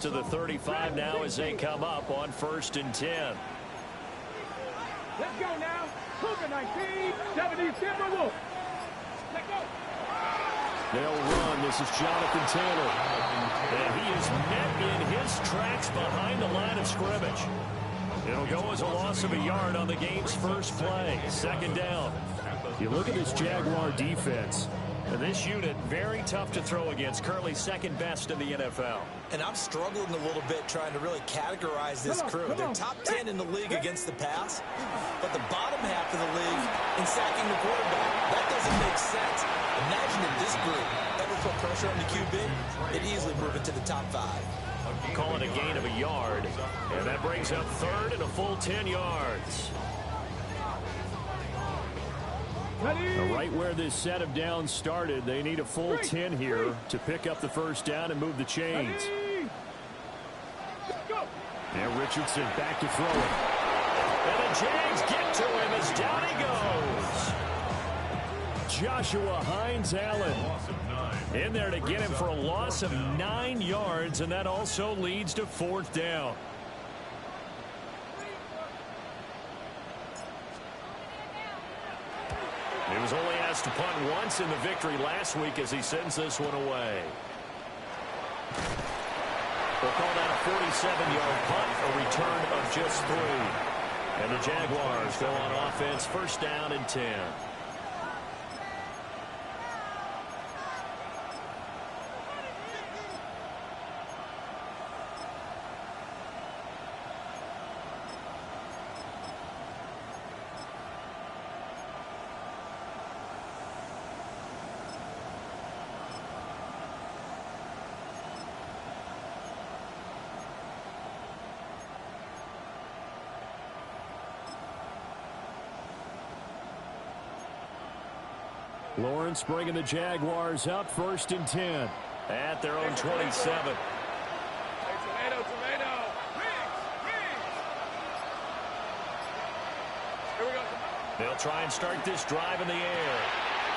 to the 35 now as they come up on 1st and 10. Let's go now. Cougar 19, 70 Timberwolves. Let's go. They'll run. This is Jonathan Taylor. And he is met in his tracks behind the line of scrimmage. It'll go as a loss of a yard on the game's first play. 2nd down. You look at this Jaguar defense. And this unit, very tough to throw against. Currently 2nd best in the NFL. And I'm struggling a little bit trying to really categorize this crew. They're top 10 in the league against the pass, but the bottom half of the league in sacking the quarterback. That doesn't make sense. Imagine if this group ever put pressure on the QB, it'd easily move it to the top 5. Call it a gain of a yard. And that brings up 3rd and a full 10 yards. Right where this set of downs started, they need a full 10 here to pick up the 1st down and move the chains. And Richardson back to throw it. And the Jags get to him as down he goes. Joshua Hines-Allen in there to get him for a loss of 9 yards, and that also leads to 4th down. He was only asked to punt once in the victory last week as he sends this one away. We'll call that a 47-yard punt, a return of just 3. And the Jaguars go on offense, 1st down and 10. Lawrence bringing the Jaguars up, 1st and 10 at their own 27. They'll try and start this drive in the air.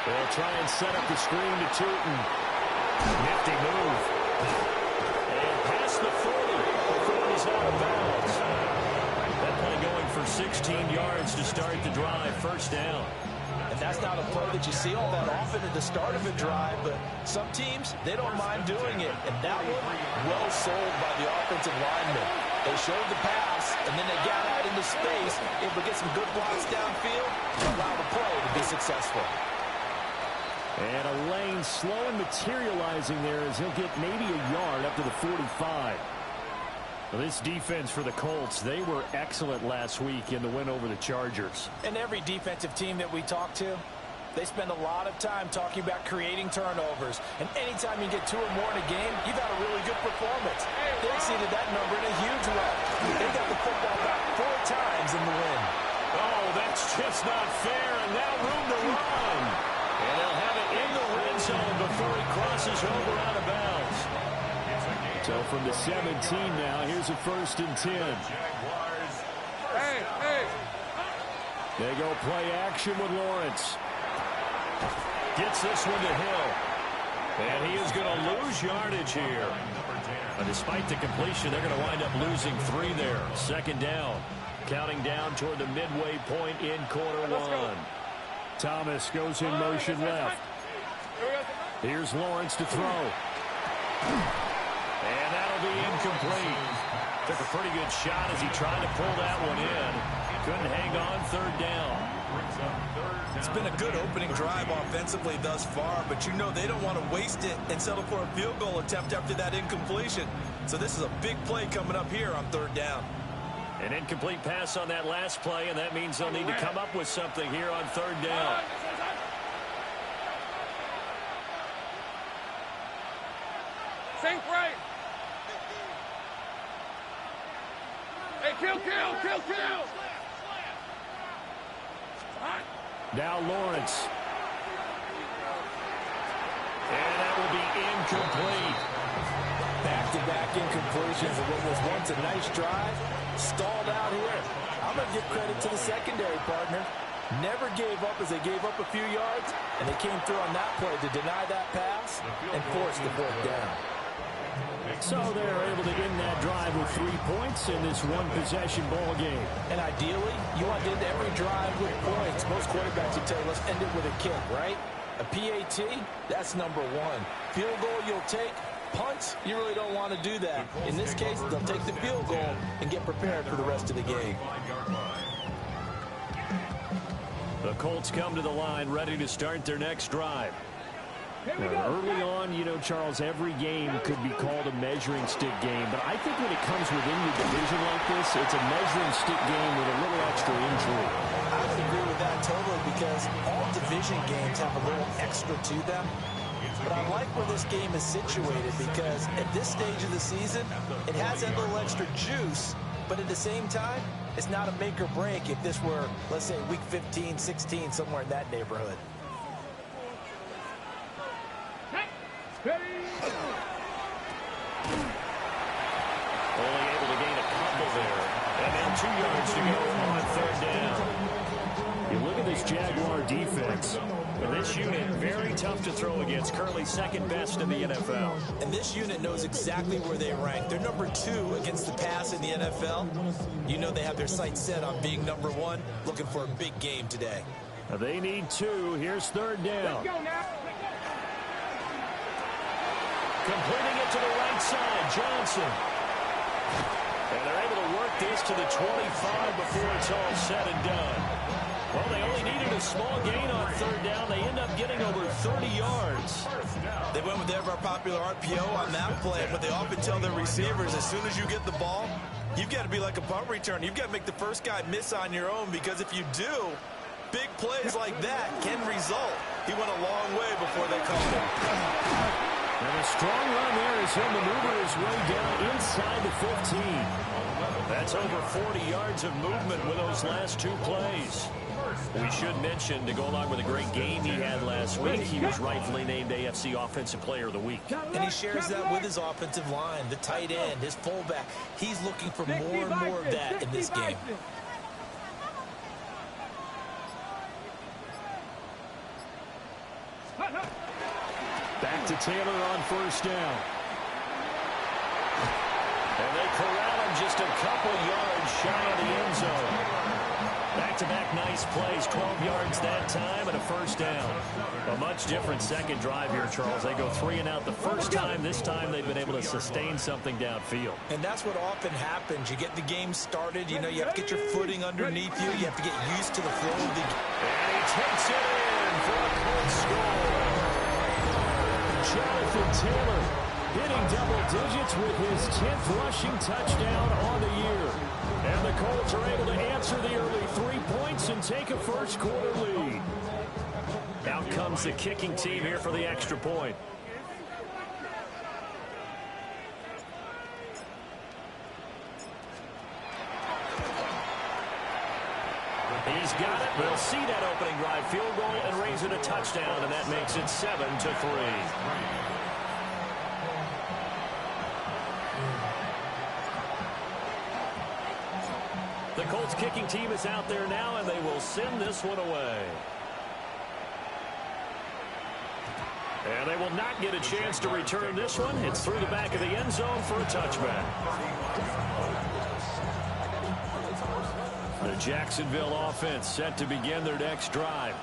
They'll try and set up the screen to Tootin. Nifty move. And past the 40 before he's out of bounds. That play going for 16 yards to start the drive, 1st down. And that's not a play that you see all that often at the start of a drive, but some teams, they don't mind doing it. And that one, well sold by the offensive lineman. They showed the pass, and then they got out into space, able to get some good blocks downfield to allow the play to be successful. And a lane slow and materializing there as he'll get maybe a yard up to the 45. Well, this defense for the Colts, they were excellent last week in the win over the Chargers. And every defensive team that we talk to, they spend a lot of time talking about creating turnovers. And anytime you get 2 or more in a game, you've had a really good performance. They exceeded that number in a huge way. They got the football back 4 times in the win. Oh, that's just not fair, and now room to run. And they'll have it in the red zone before he crosses over out of bounds. So from the 17 now, here's a 1st and 10. They go play action with Lawrence. Gets this one to Hill. And he is going to lose yardage here. But despite the completion, they're going to wind up losing 3 there. 2nd down. Counting down toward the midway point in quarter 1. Thomas goes in motion left. Here's Lawrence to throw. And that'll be incomplete. Took a pretty good shot as he tried to pull that one in. Couldn't hang on, 3rd down. It's been a good opening drive offensively thus far, but you know they don't want to waste it and settle for a field goal attempt after that incompletion. So this is a big play coming up here on 3rd down. An incomplete pass on that last play, and that means they'll need to come up with something here on 3rd down. Sink right. Hey, kill. Now Lawrence. And that will be incomplete. Back-to-back incompletions of what was once a nice drive. Stalled out here. I'm going to give credit to the secondary partner. Never gave up as they gave up a few yards, and they came through on that play to deny that pass and force the 4th down. So they're able to end that drive with 3 points in this one-possession ball game. And ideally, you want to end every drive with points. Most quarterbacks will tell you, let's end it with a kick, right? A PAT, that's number one. Field goal you'll take. Punts, you really don't want to do that. In this case, they'll take the field goal and get prepared for the rest of the game. The Colts come to the line ready to start their next drive. Now, early on, you know, Charles, every game could be called a measuring stick game, but I think when it comes within your division like this, it's a measuring stick game with a little extra intrigue. I would agree with that totally because all division games have a little extra to them. But I like where this game is situated because at this stage of the season, it has that little extra juice, but at the same time, it's not a make or break if this were, let's say, week 15, 16, somewhere in that neighborhood. Only able to gain a couple there. And then 2 yards to go on third down. You look at this Jaguar defense. And this unit, very tough to throw against. Currently second best in the NFL. And this unit knows exactly where they rank. They're number 2 against the pass in the NFL. You know they have their sights set on being number 1, looking for a big game today. Now they need 2. Here's third down. Let's go now. Completing it to the right side, Johnson. And they're able to work this to the 25 before it's all said and done. Well, they only needed a small gain on third down. They end up getting over 30 yards. They went with ever popular RPO on that play, but they often tell their receivers as soon as you get the ball, you've got to be like a punt return. You've got to make the first guy miss on your own because if you do, big plays like that can result. He went a long way before they called him. And a strong run there as he'll maneuver his way down inside the 15. That's over 40 yards of movement with those last 2 plays. We should mention, to go along with a great game he had last week, he was rightfully named AFC Offensive Player of the Week. And he shares that with his offensive line, the tight end, his fullback. He's looking for more and more of that in this game. Back to Taylor on first down. And they corral him just a couple yards shy of the end zone. Back-to-back nice plays, 12 yards that time and a first down. A much different second drive here, Charles. They go 3 and out the first time. This time they've been able to sustain something downfield. And that's what often happens. You get the game started. You know, you have to get your footing underneath you. You have to get used to the flow of the game. And he takes it in for a quick score. Jonathan Taylor hitting double digits with his 10th rushing touchdown on the year. And the Colts are able to answer the early 3 points and take a first quarter lead. Out comes the kicking team here for the extra point. He's got it. We'll see that opening drive field goal and raise it a touchdown, and that makes it 7-3. The Colts kicking team is out there now, and they will send this one away. And they will not get a chance to return this one. It's through the back of the end zone for a touchback. The Jacksonville offense set to begin their next drive.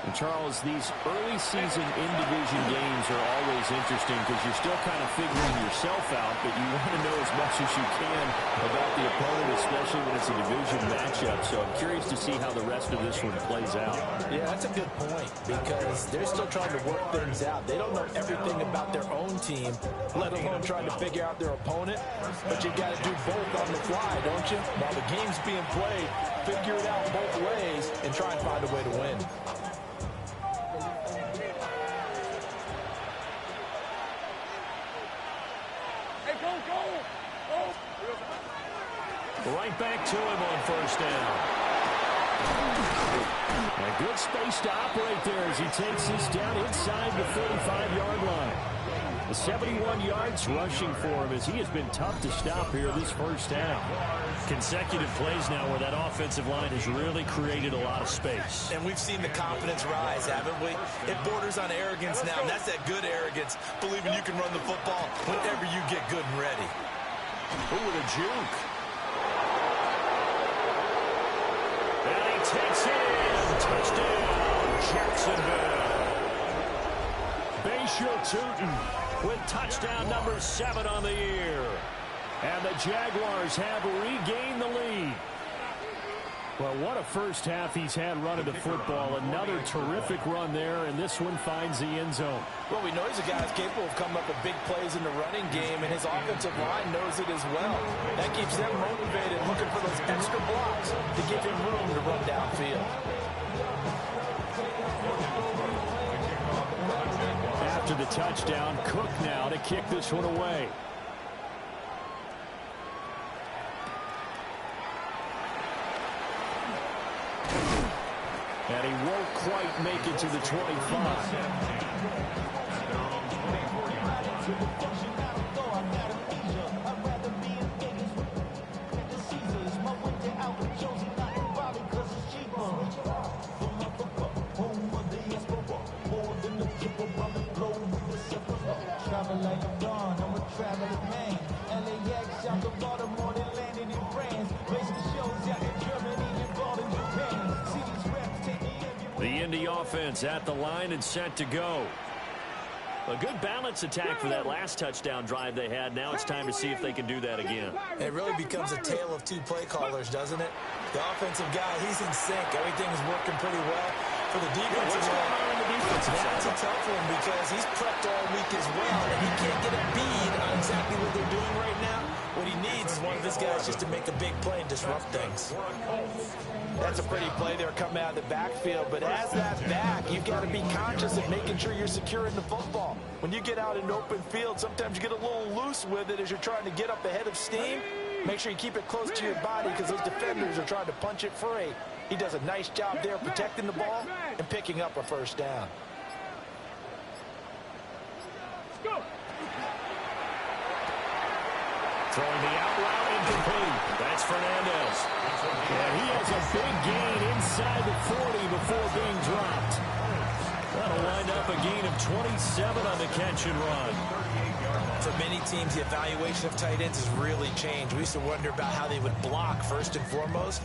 And Charles, these early season in-division games are always interesting because you're still kind of figuring yourself out, but you want to know as much as you can about the opponent, especially when it's a division matchup. So I'm curious to see how the rest of this one plays out. Yeah, that's a good point because they're still trying to work things out. They don't know everything about their own team, let alone trying to figure out their opponent. But you got to do both on the fly, don't you? While the game's being played, figure it out both ways and try and find a way to win. Right back to him on first down. A good space to operate there as he takes this down inside the 45-yard line. The 71 yards rushing for him as he has been tough to stop here this first half. Consecutive plays now where that offensive line has really created a lot of space. And we've seen the confidence rise, haven't we? It borders on arrogance now, and that's that good arrogance, believing you can run the football whenever you get good and ready. Ooh, with a juke. And he takes it in. Touchdown, Jacksonville. Bayshore Tootin with touchdown number 7 on the year. And the Jaguars have regained the lead. Well, what a first half he's had running the football. Another terrific run there, and this one finds the end zone. Well, we know he's a guy that's capable of coming up with big plays in the running game, and his offensive line knows it as well. That keeps them motivated, looking for those extra blocks to give him room to run downfield. After the touchdown, Cook now to kick this one away. And he won't quite make it to the 25. The Indy offense at the line and set to go. A good balance attack for that last touchdown drive they had. Now it's time to see if they can do that again. It really becomes a tale of two play callers, doesn't it? The offensive guy, he's in sync. Everything's working pretty well. For the defensive that's a tough one because he's prepped all week as well, and he can't get a bead on exactly what they're doing right now. What he needs is one of his guys just to make a big play and disrupt things. That's a pretty play there coming out of the backfield, but as that back, you've got to be conscious of making sure you're securing the football. When you get out in open field, sometimes you get a little loose with it as you're trying to get up ahead of steam. Make sure you keep it close to your body because those defenders are trying to punch it free. He does a nice job there protecting the ball and picking up a first down. Throwing the out route incomplete. That's Fernandez. And he has a big gain inside the 40 before being dropped. That'll wind up a gain of 27 on the catch and run. For many teams, the evaluation of tight ends has really changed. We used to wonder about how they would block first and foremost.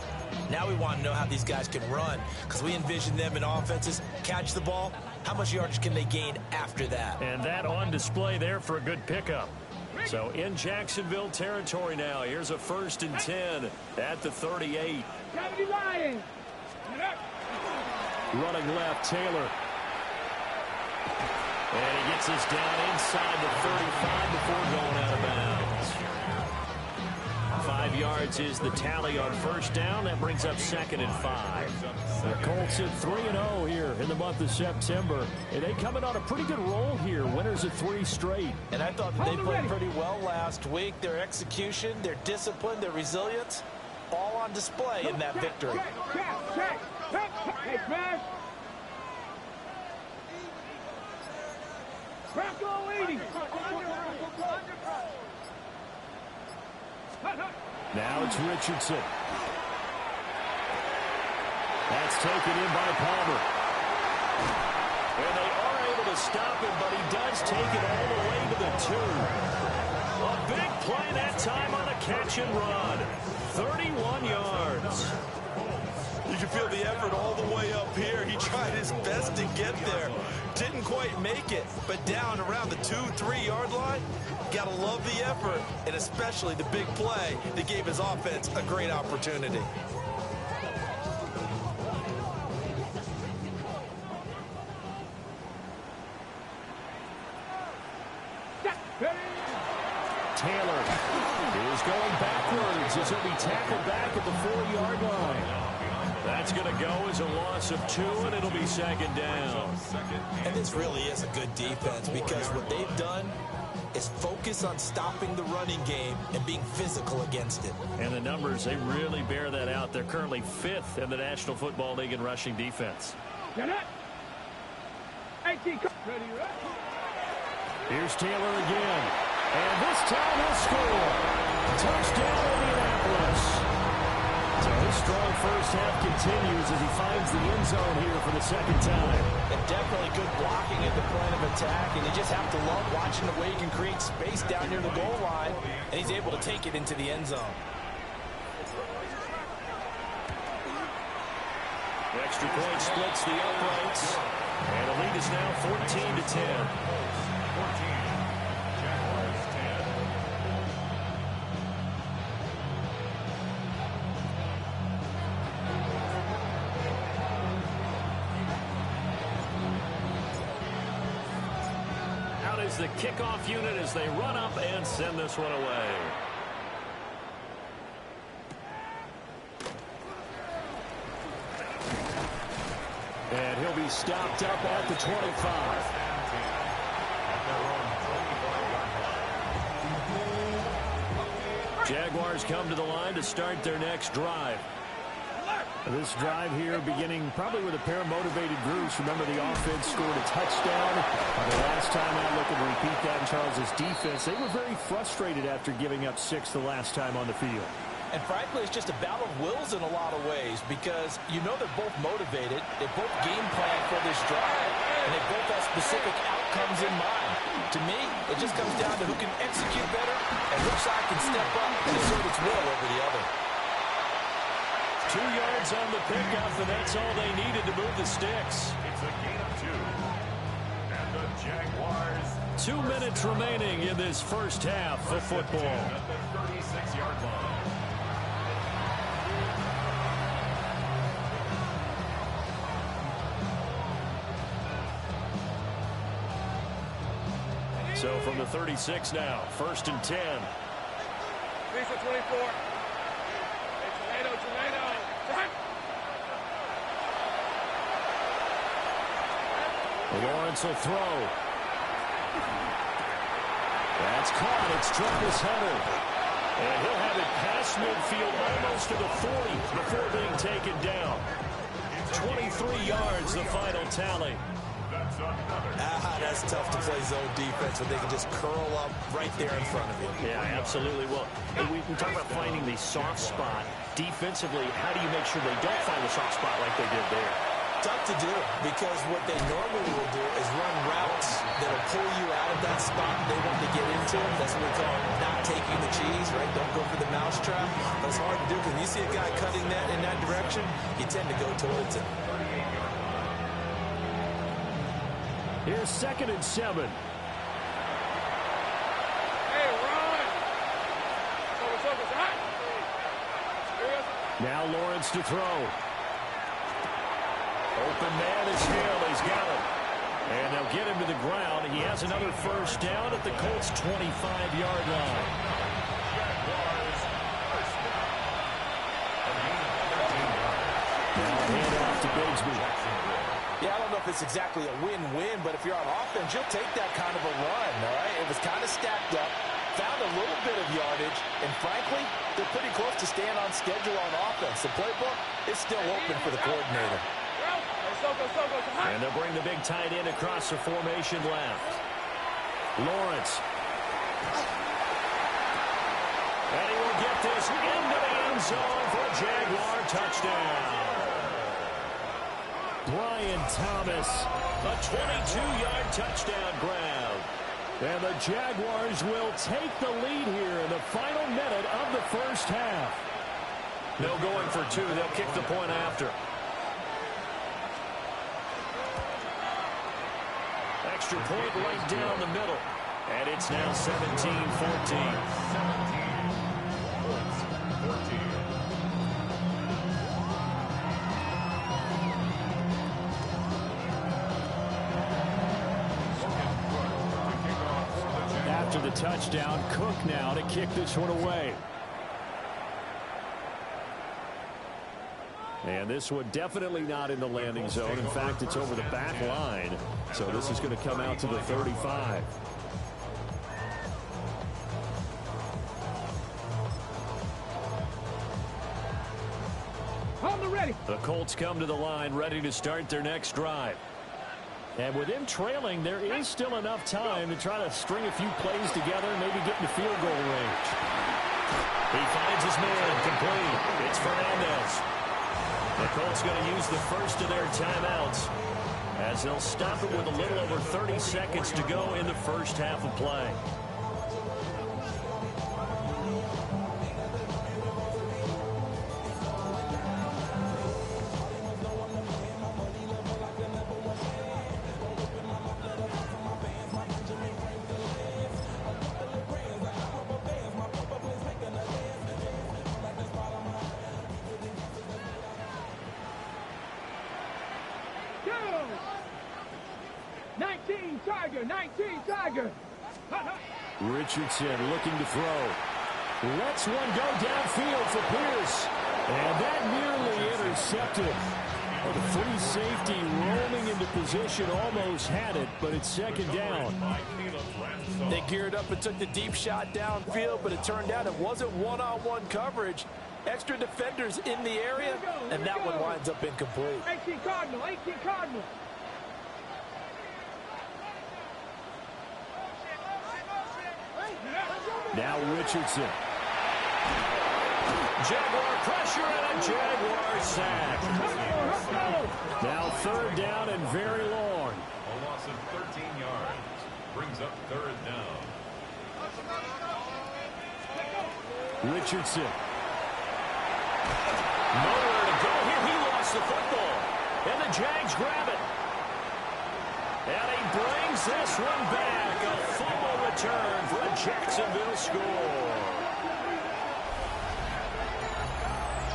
Now we want to know how these guys can run because we envision them in offenses, catch the ball. How much yardage can they gain after that? And that on display there for a good pickup. So in Jacksonville territory now. Here's a 1st and 10 at the 38. Running left, Taylor. And he gets this down inside the 35 before going out of bounds. 5 yards is the tally on first down. That brings up 2nd and 5. The Colts at 3-0 here in the month of September. And they coming on a pretty good roll here. Winners of 3 straight. And I thought that they played pretty well last week. Their execution, their discipline, their resilience, all on display in that victory. Now it's Richardson. That's taken in by Palmer. And they are able to stop him, but he does take it all the way to the 2. A big play that time on a catch and run. 31 yards. You can feel the effort all the way up here. He tried his best to get there. Didn't quite make it, but down around the 2-3 yard line, gotta love the effort, and especially the big play that gave his offense a great opportunity. Taylor is going backwards as he'll be tackled back at the 4-yard line. That's going to go as a loss of 2, and it'll be 2nd down. And this really is a good defense because what they've done is focus on stopping the running game and being physical against it. And the numbers, they really bear that out. They're currently 5th in the National Football League in rushing defense. Here's Taylor again. And this time he'll score. Touchdown, Indianapolis. So his strong first half continues as he finds the end zone here for the 2nd time. And definitely good blocking at the point of attack, and you just have to love watching the way he can create space down near the goal line, and he's able to take it into the end zone. The extra point splits the uprights, and the lead is now 14-10. The kickoff unit as they run up and send this one away. And he'll be stopped up at the 25. Jaguars come to the line to start their next drive. This drive here beginning probably with a pair of motivated groups. Remember, the offense scored a touchdown. The last time out, looking to repeat that in Charles's defense. They were very frustrated after giving up 6 the last time on the field. And frankly, it's just a battle of wills in a lot of ways because you know they're both motivated. They both game plan for this drive, and they both have specific outcomes in mind. To me, it just comes down to who can execute better and which side can step up and assert its will over the other. 2 yards on the pickup, and that's all they needed to move the sticks. It's a gain of 2. And the Jaguars. 2 minutes remaining in this first half of football. At the 36-yard line. So from the 36 now, 1st and 10. Lisa 24. Lawrence will throw. That's caught. It's Travis Hunter. And he'll have it past midfield almost to the 40 before being taken down. 23 yards, the final tally. That's tough to play zone defense when they can just curl up right there in front of you. Yeah, absolutely. Well, we talk about finding the soft spot. Defensively, how do you make sure they don't find the soft spot like they did there? Tough to do because what they normally will do is run routes that will pull you out of that spot they want to get into. That's what we call not taking the cheese, right? Don't go for the mousetrap. But it's hard to do because when you see a guy cutting that in that direction, you tend to go towards it. Here's 2nd and 7. Hey, run! Focus, hot! Now Lawrence to throw. Open man is Hill. He's got him. And they'll get him to the ground. He has another first down at the Colts' 25-yard line. Now hand off to Bigsby. Yeah, I don't know if it's exactly a win-win, but if you're on offense, you'll take that kind of a run, all right? It was kind of stacked up, found a little bit of yardage, and frankly, they're pretty close to staying on schedule on offense. The playbook is still open for the coordinator. And they'll bring the big tight end across the formation left. Lawrence. And he will get this into the end zone for a Jaguar touchdown. Brian Thomas, a 22-yard touchdown grab. And the Jaguars will take the lead here in the final minute of the first half. They'll go in for 2. They'll kick the point after. Extra point right down the middle. And it's now 17-14. After the touchdown, Cook now to kick this one away. And this one definitely not in the landing zone. In fact, it's over the back line. So this is going to come out to the 35. The Colts come to the line ready to start their next drive. And with him trailing, there is still enough time to try to string a few plays together and maybe get into field goal range. He finds his man complete. It's Fernandez. The Colts going to use the first of their timeouts as they'll stop it with a little over 30 seconds to go in the first half of play. Richardson looking to throw. Lets one go downfield for Pierce. And that nearly intercepted. Well, the free safety rolling into position almost had it, but it's second down. They geared up and took the deep shot downfield, but it turned out it wasn't one-on-one coverage. Extra defenders in the area, and that one winds up incomplete. 18 Cardinal, 18 Cardinal. Now Richardson. Jaguar pressure and a Jaguar sack. Now third down and very long. A loss of 13 yards. Brings up third down. Richardson. Nowhere to go here. He lost the football. And the Jags grab it. And he brings this one back. A fumble return for a Jacksonville score.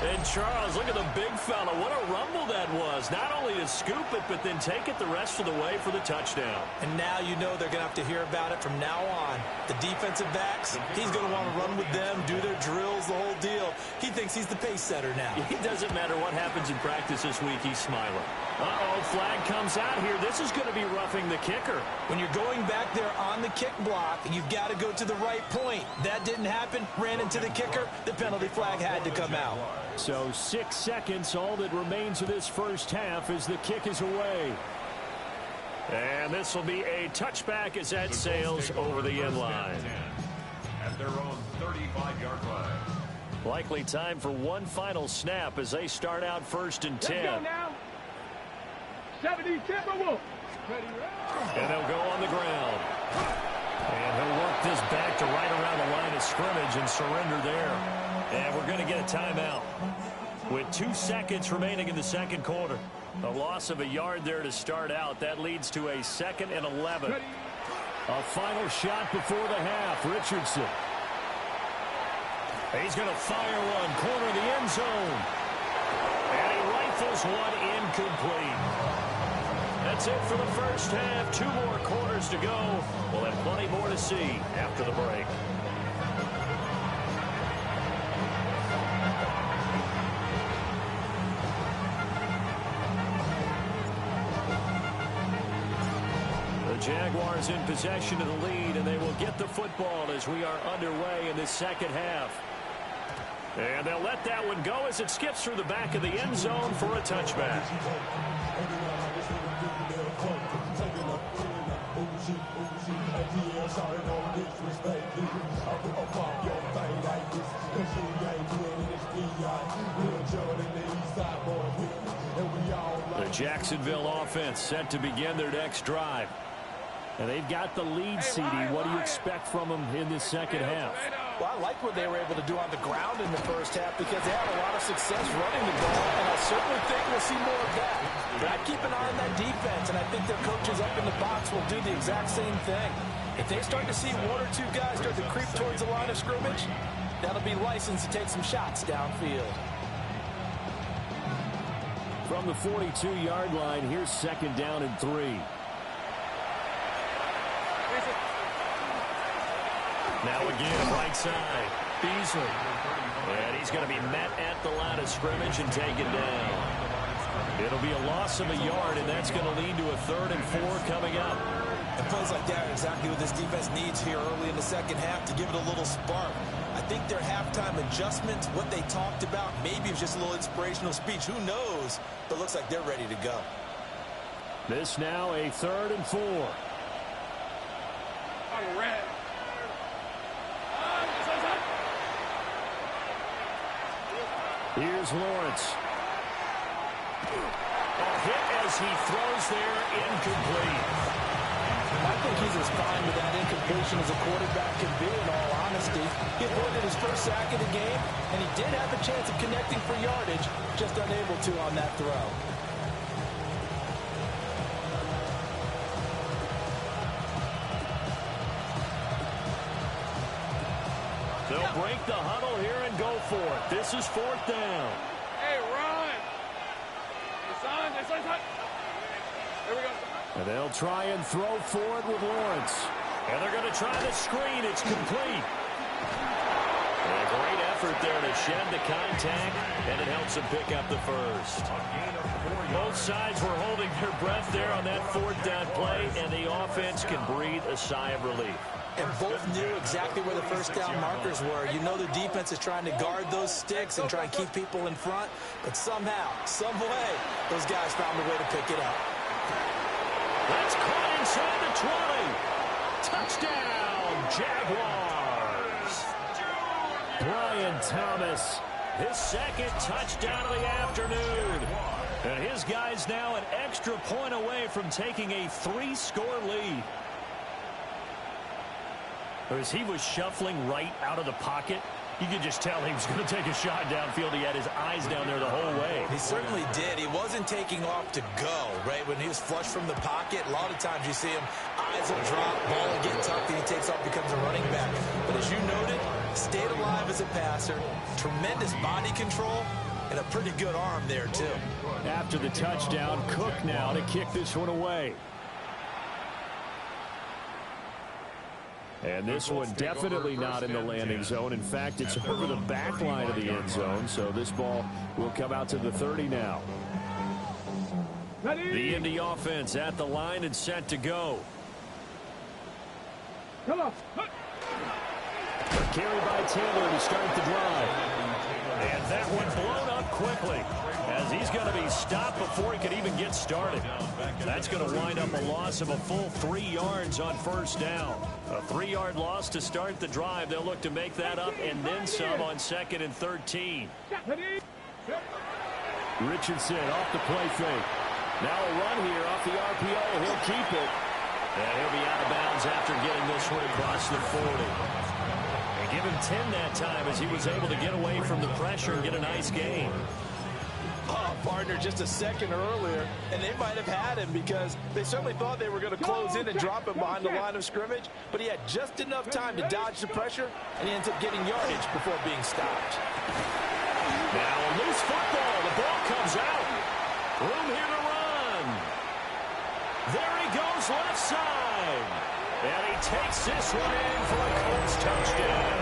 And Charles, look at the big fella. What a rumble that was. Not only to scoop it, but then take it the rest of the way for the touchdown. And now you know they're going to have to hear about it from now on. The defensive backs, he's going to want to run with them, do their drills, the whole deal. He thinks he's the pace setter now. It doesn't matter what happens in practice this week. He's smiling. Uh-oh, flag comes out here. This is going to be roughing the kicker. When you're going back there on the kick block, you've got to go to the right point. That didn't happen. Ran into the kicker. The penalty flag had to come out. So 6 seconds, all that remains of this first half as the kick is away. And this will be a touchback as that sails over the end line. At their own 35-yard line. Likely time for one final snap as they start out first and 10. Let's go now. 70 Timberwolves. And they'll go on the ground. And he'll work this back to right around the line of scrimmage and surrender there. And we're going to get a timeout with 2 seconds remaining in the second quarter. A loss of a yard there to start out. That leads to a 2nd and 11. A final shot before the half. Richardson. He's going to fire one. Corner of the end zone. And he rifles one incomplete. That's it for the first half. 2 more quarters to go. We'll have plenty more to see after the break. Jaguars in possession of the lead, and they will get the football as we are underway in the second half. And they'll let that one go as it skips through the back of the end zone for a touchback. The Jacksonville offense set to begin their next drive. And they've got the lead, CD. What do you expect from them in this second half? Well, I like what they were able to do on the ground in the first half because they had a lot of success running the ball, and I certainly think we'll see more of that. But I keep an eye on that defense, and I think their coaches up in the box will do the exact same thing. If they start to see 1 or 2 guys start to creep towards the line of scrimmage, that'll be licensed to take some shots downfield. From the 42-yard line, here's 2nd down and 3. Now again, right side. Beasley. And he's going to be met at the line of scrimmage and taken down. It'll be a loss of a yard, and that's going to lead to a 3rd and 4 coming up. And plays like that are exactly what this defense needs here early in the second half to give it a little spark. I think their halftime adjustments, what they talked about, maybe it was just a little inspirational speech. Who knows? But it looks like they're ready to go. This now a 3rd and 4. Here's Lawrence. A hit as he throws there, incomplete. I think he's as fine with that incompletion as a quarterback can be, in all honesty. He avoided his first sack of the game, and he did have a chance of connecting for yardage, just unable to on that throw. They'll break the huddle here and go for it. This is 4th down. Hey, run! There we go. And they'll try and throw forward with Lawrence. And they're going to try the screen. It's complete. And a great effort there to shed the contact, and it helps them pick up the first. Both sides were holding their breath there on that 4th down play, and the offense can breathe a sigh of relief. And both knew exactly where the first down markers were. You know the defense is trying to guard those sticks and try and keep people in front. But somehow, some way, those guys found a way to pick it up. That's caught inside the 20. Touchdown, Jaguars. Brian Thomas, his 2nd touchdown of the afternoon. And his guys now an extra point away from taking a 3-score lead. As he was shuffling right out of the pocket, you could just tell he was going to take a shot downfield. He had his eyes down there the whole way. He certainly did. He wasn't taking off to go, right? When he was flush from the pocket, a lot of times you see him, eyes will drop, ball will get tucked, and he takes off, becomes a running back. But as you noted, stayed alive as a passer, tremendous body control, and a pretty good arm there, too. After the touchdown, Cook now to kick this one away. And this one definitely not in the landing zone. In fact, it's over the back line of the end zone, so this ball will come out to the 30 now. The Indy offense at the line and set to go. Come on. Carry by Taylor to start the drive. And that one blown up quickly as he's going to be stopped before he could even get started. That's going to wind up a loss of a full 3 yards on 1st down. A 3-yard loss to start the drive. They'll look to make that up and then some on 2nd and 13. Richardson off the play fake. Now a run here off the RPO. He'll keep it. And he'll be out of bounds after getting this one across the 40. And give him 10 that time as he was able to get away from the pressure and get a nice gain. Oh, partner, just a second earlier, and they might have had him because they certainly thought they were going to close in and drop him behind the line of scrimmage, but he had just enough time to dodge the pressure, and he ends up getting yardage before being stopped. Now a loose football. The ball comes out. Room here to run. There he goes left side. And he takes this one in for a Colts touchdown.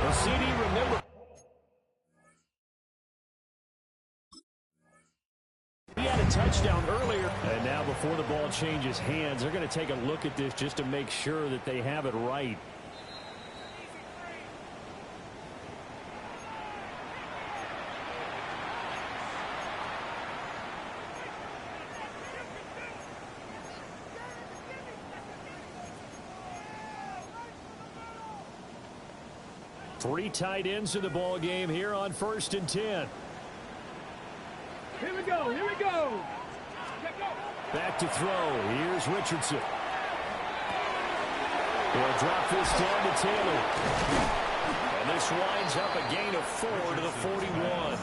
The CD, remember, he had a touchdown earlier. And now before the ball changes hands, they're going to take a look at this just to make sure that they have it right. Three tight ends in the ball game here on 1st and 10. Here we go. Here we go. Back to throw. Here's Richardson. They'll drop this down to Taylor. And this winds up a gain of 4 to the 41.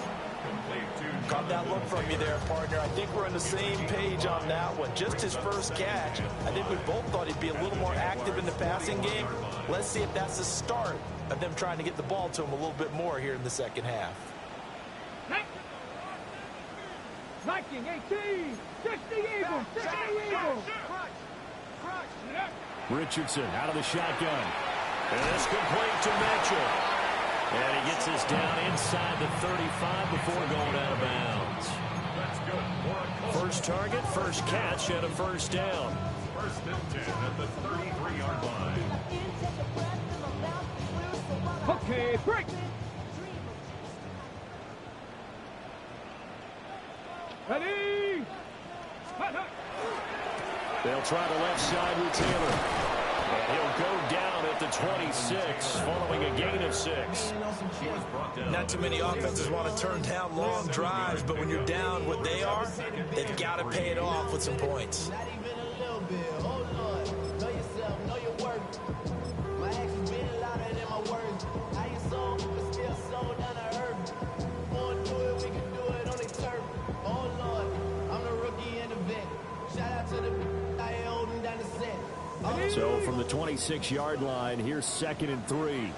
Caught that look from you there, partner. I think we're on the same page on that one. Just his first catch. I think we both thought he'd be a little more active in the passing game. Let's see if that's the start of them trying to get the ball to him a little bit more here in the second half. 19-18. 60 Eagles. 60 Eagles. Richardson out of the shotgun. And it's complete to Mitchell. And he gets us down inside the 35 before going out of bounds. That's good. First target, first catch, and a first down. First and 10 at the 33-yard line. Okay, break. Ready? They'll try the left side with Taylor. And he'll go down at the 26 following a gain of 6. Not too many offenses want to turn down long drives, but when you're down what they are, they've got to pay it off with some points. Not even a little bit. Hold on. Know yourself, know your worth. My actions been louder than my words. I ain't sold, but still sold down to earth. Wanna do it, we can do it on the turf. Oh Lord, I'm the rookie in the vet. Shout out to the I ain't holding down the set. So from the 26-yard line, here's 2nd and 3.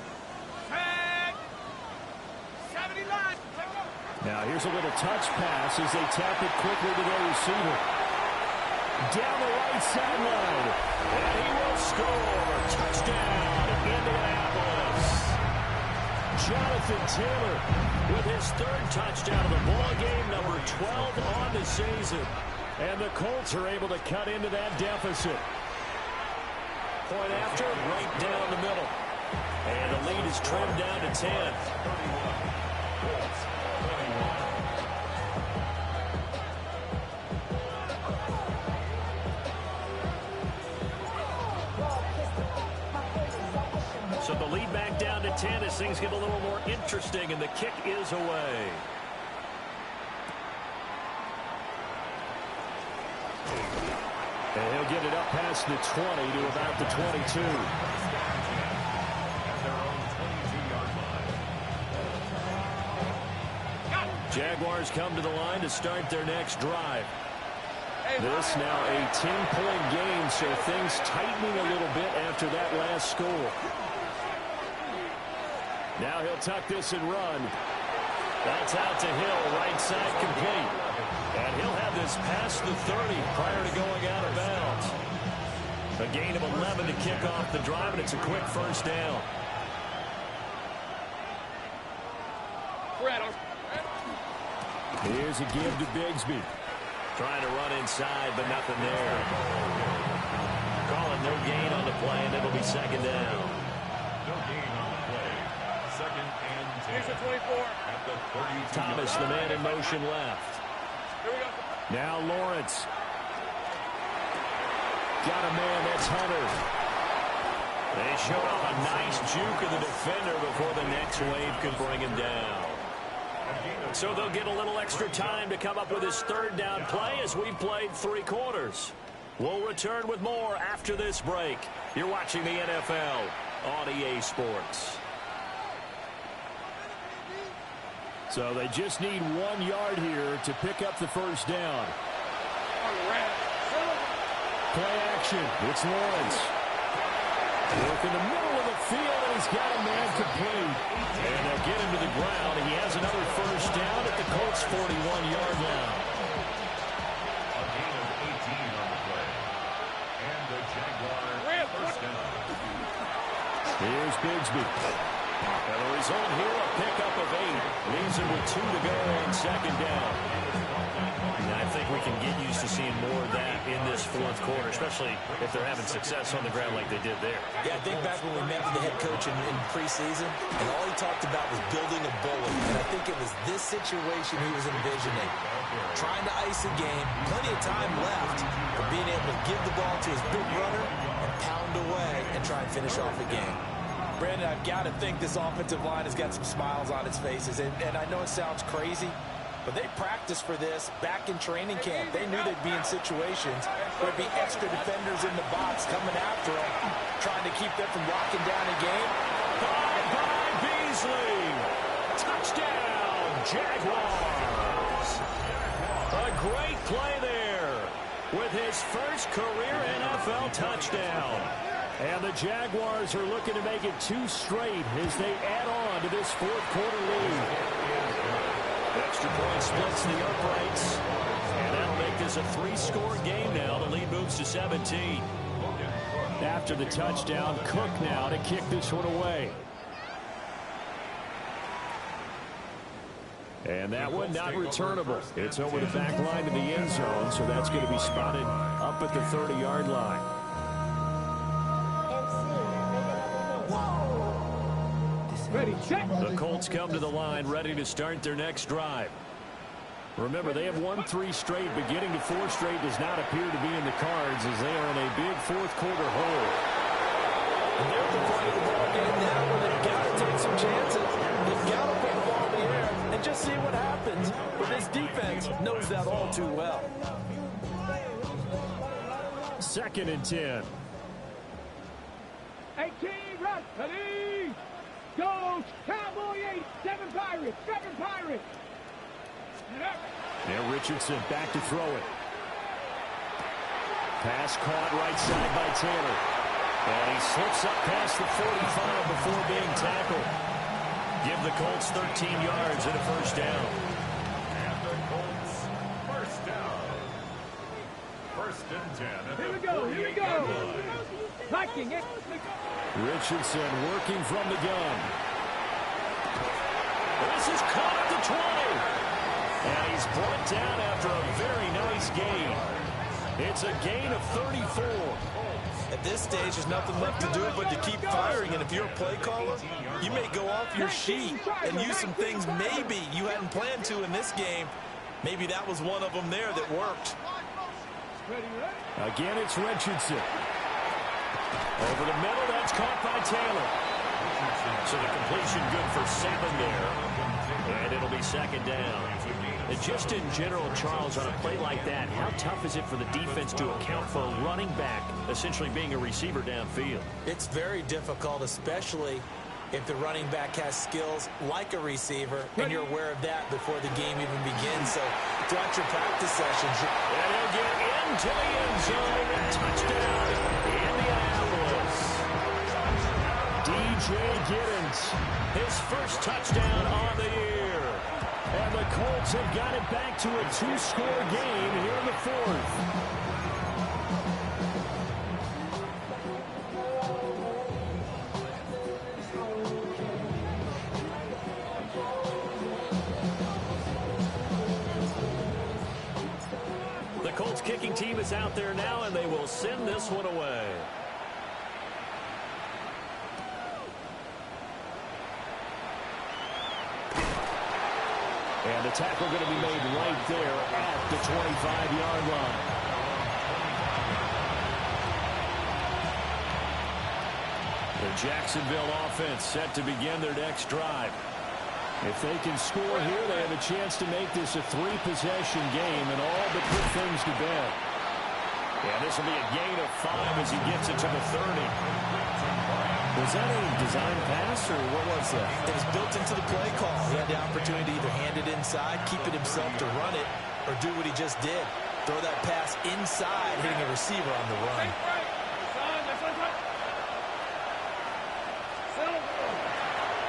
Now here's a little touch pass as they tap it quickly to their receiver. Down the right sideline. And he will score. Touchdown, Indianapolis. Jonathan Taylor with his 3rd touchdown of the ball game, number 12 on the season. And the Colts are able to cut into that deficit. Point after, right down the middle. And the lead is trimmed down to 10. So the lead back down to 10 as things get a little more interesting, and the kick is away. And he'll get it up past the 20 to about the 22. Jaguars come to the line to start their next drive. This now a 10-point game, so things tightening a little bit after that last score. Now he'll tuck this and run. That's out to Hill, right side complete. And he'll have this past the 30 prior to going out of bounds. A gain of 11 to kick off the drive, and it's a quick first down. Here's a give to Bigsby. Trying to run inside, but nothing there. Calling no gain on the play, and it'll be 2nd down. No gain on the play. 2nd and 10. Here's the 24. At the 32. Thomas, the man in motion left. Here we go. Now Lawrence. Got a man, that's Hunter. They showed off a nice juke of the defender before the next wave could bring him down. So they'll get a little extra time to come up with his 3rd down play as we've played 3 quarters. We'll return with more after this break. You're watching the NFL on EA Sports. So they just need 1 yard here to pick up the first down. Play action. It's Lawrence. Work in the middle of the field, and he's got a man complete. And they'll get him to the ground. He has another first down at the Colts' 41-yard line. A gain of 18 on the play. And the Jaguars first down. Here's Bigsby. And the result here, a pickup of 8. Leaves him with 2 to go on 2nd down. And I think we can get used to seeing more of that in this 4th quarter, especially if they're having success on the ground like they did there. Yeah, I think back when we met with the head coach in preseason, and all he talked about was building a bully. And I think it was this situation he was envisioning. Trying to ice a game, plenty of time left, but being able to give the ball to his big runner and pound away and try and finish off a game. Brandon, I've got to think this offensive line has got some smiles on its faces. And I know it sounds crazy, but they practiced for this back in training camp. They knew they'd be in situations where there'd be extra defenders in the box coming after them, trying to keep them from locking down a game. Bye-bye, Beasley. Touchdown, Jaguars. A great play there with his first career NFL touchdown. And the Jaguars are looking to make it 2 straight as they add on to this 4th quarter lead. Extra point splits the uprights. And that'll make this a 3-score game now. The lead moves to 17. After the touchdown, Cook now to kick this one away. And that one not returnable. It's over the back line to the end zone, so that's going to be spotted up at the 30-yard line. Ready, set. The Colts come to the line, ready to start their next drive. Remember, they have won 3 straight, but getting to 4 straight does not appear to be in the cards as they are in a big fourth-quarter hole. And they're at the point of the ball game now where they've got to take some chances. They've got to put the ball in the air and just see what happens. But this defense knows that all too well. 2nd and 10. 18, run, ready. Go, Cowboy 8, 7 Pirates, 7 Pirates. Now Richardson back to throw it. Pass caught right side by Taylor. And he slips up past the 45 before being tackled. Give the Colts 13 yards and a first down. And the Colts, first down. 1st and 10. Here we go, here we go. Liking it. Richardson working from the gun. This is caught at the 20. And he's brought down after a very nice gain. It's a gain of 34. At this stage, there's nothing left to do but to keep firing. And if you're a play caller, you may go off your sheet and use some things maybe you hadn't planned to in this game. Maybe that was one of them there that worked. Again, it's Richardson. Over the middle, that's caught by Taylor. So the completion good for 7 there. And it'll be 2nd down. And just in general, Charles, on a play like that, how tough is it for the defense to account for a running back essentially being a receiver downfield? It's very difficult, especially if the running back has skills like a receiver, and you're aware of that before the game even begins. So throughout your practice sessions, and he'll get into the end zone and touchdown, Indianapolis. DJ Giddens, his first touchdown on the year. And the Colts have got it back to a 2-score game here in the 4th. The Colts kicking team is out there now, and they will send this one away. And the tackle going to be made right there at the 25-yard line. The Jacksonville offense set to begin their next drive. If they can score here, they have a chance to make this a 3-possession game and all but put things to bed. And this will be a gain of 5 as he gets it to the 30. Was that a design pass, or what was that? it was built into the play call. He had the opportunity to either hand it inside, keep it himself to run it, or do what he just did. Throw that pass inside, hitting a receiver on the run.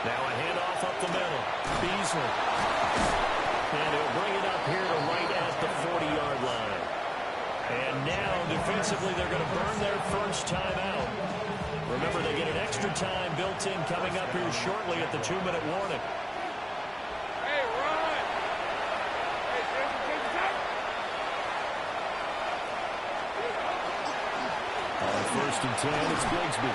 Now a handoff up the middle. Beasley. And he'll bring it up here to right at the 40-yard line. And now, defensively, they're going to burn their first timeout. Remember, they get an extra time built in coming up here shortly at the 2-minute warning. Hey, run! Hey, change the time. On 1st and 10, it's Bigsby.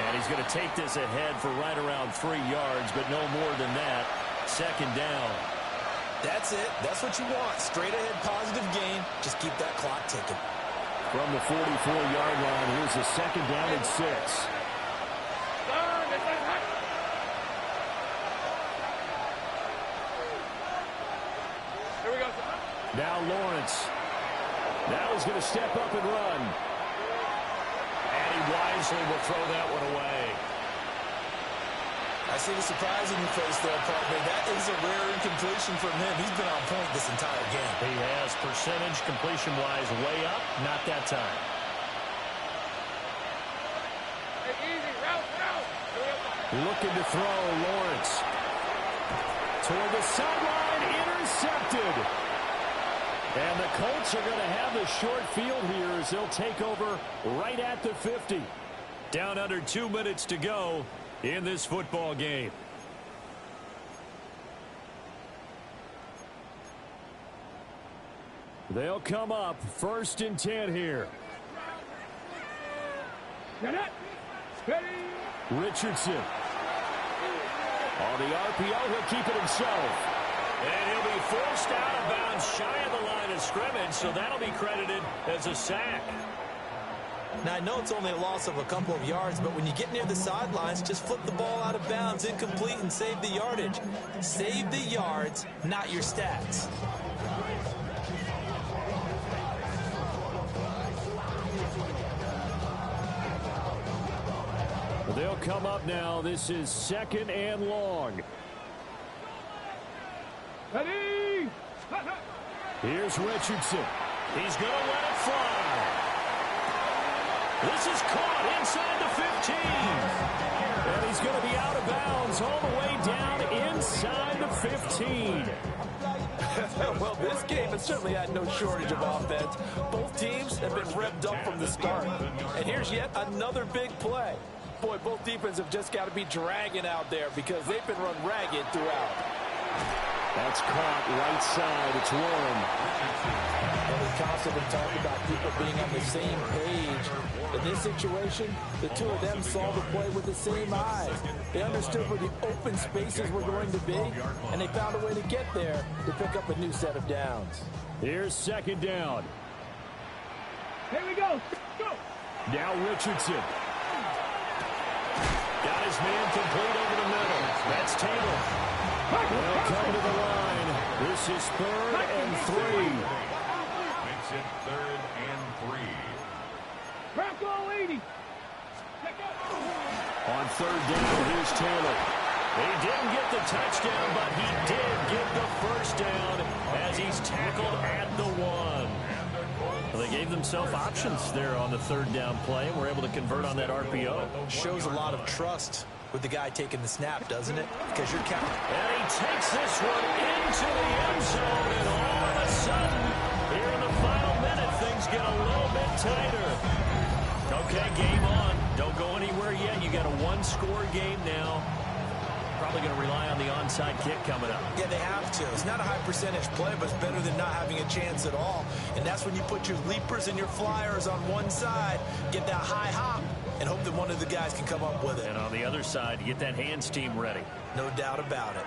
And he's going to take this ahead for right around 3 yards, but no more than that. 2nd down. That's it. That's what you want. Straight ahead, positive gain. Just keep that clock ticking. From the 44-yard line, here's a 2nd down and 6. Here we go. Now Lawrence. Now he's going to step up and run. And he wisely will throw that one away. I see the surprise in your face there, partner. That is a rare incompletion from him. He's been on point this entire game. He has percentage completion-wise way up. Not that time. Hey, easy. Route. Looking to throw, Lawrence. Toward the sideline, intercepted. And the Colts are going to have the short field here as they'll take over right at the 50. Down under 2 minutes to go in this football game. They'll come up 1st and 10 here. Richardson. On the RPO, he'll keep it himself. And he'll be forced out of bounds shy of the line of scrimmage, so that'll be credited as a sack. Now, I know it's only a loss of a couple of yards, but when you get near the sidelines, just flip the ball out of bounds, incomplete, and save the yardage. Save the yards, not your stats. They'll come up now. This is 2nd and long. Here's Richardson. He's going to let it fly. This is caught inside the 15. And he's going to be out of bounds all the way down inside the 15. Well, this game has certainly had no shortage of offense. Both teams have been revved up from the start. And here's yet another big play. Boy, both defenses have just got to be dragging out there because they've been run ragged throughout. That's caught right side. It's Warren. And we constantly talk about people being on the same page. In this situation, the two of them saw the play with the same eyes. They understood where the open spaces were going to be, and they found a way to get there to pick up a new set of downs. Here's 2nd down. Here we go. Go. Now Richardson. Got his man complete over the middle. That's Taylor. They'll come to the line. This is 3rd and 3. Makes it 3rd and 3. Bronco 80. On 3rd down, here's Taylor. He didn't get the touchdown, but he did get the 1st down as he's tackled at the 1. Well, they gave themselves options there on the 3rd down play, and were able to convert on that RPO. Shows a lot of trust with the guy taking the snap, doesn't it? Because you're counting. And he takes this one into the end zone, and all of a sudden, here in the final minute, things get a little bit tighter. Okay, game on. Don't go anywhere yet. You got a 1-score game now. Probably going to rely on the onside kick coming up. Yeah, they have to. It's not a high percentage play, but it's better than not having a chance at all. And that's when you put your leapers and your flyers on one side, get that high hop, and hope that one of the guys can come up with it. And on the other side, get that hands team ready. No doubt about it.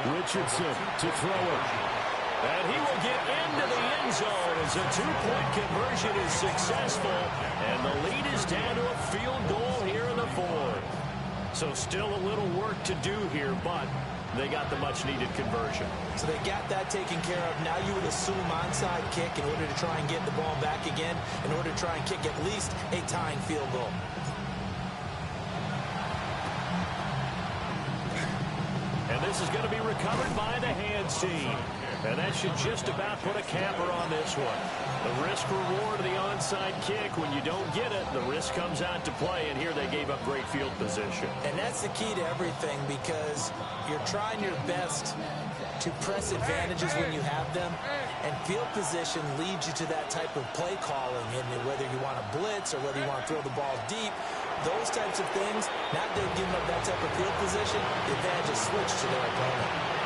Richardson to throw it. And he will get into the end zone as a 2-point conversion is successful. And the lead is down to a field goal here in the 4th. So still a little work to do here, but they got the much-needed conversion. So they got that taken care of. Now you would assume onside kick in order to try and get the ball back again, in order to try and kick at least a tying field goal. And this is going to be recovered by the hands team. And that should just about put a capper on this one. The risk-reward of the onside kick, when you don't get it, the risk comes out to play, and here they gave up great field position. And that's the key to everything, because you're trying your best to press advantages when you have them, and field position leads you to that type of play calling, and whether you want to blitz or whether you want to throw the ball deep, those types of things, now they've given up that type of field position, the advantage is switched to their opponent.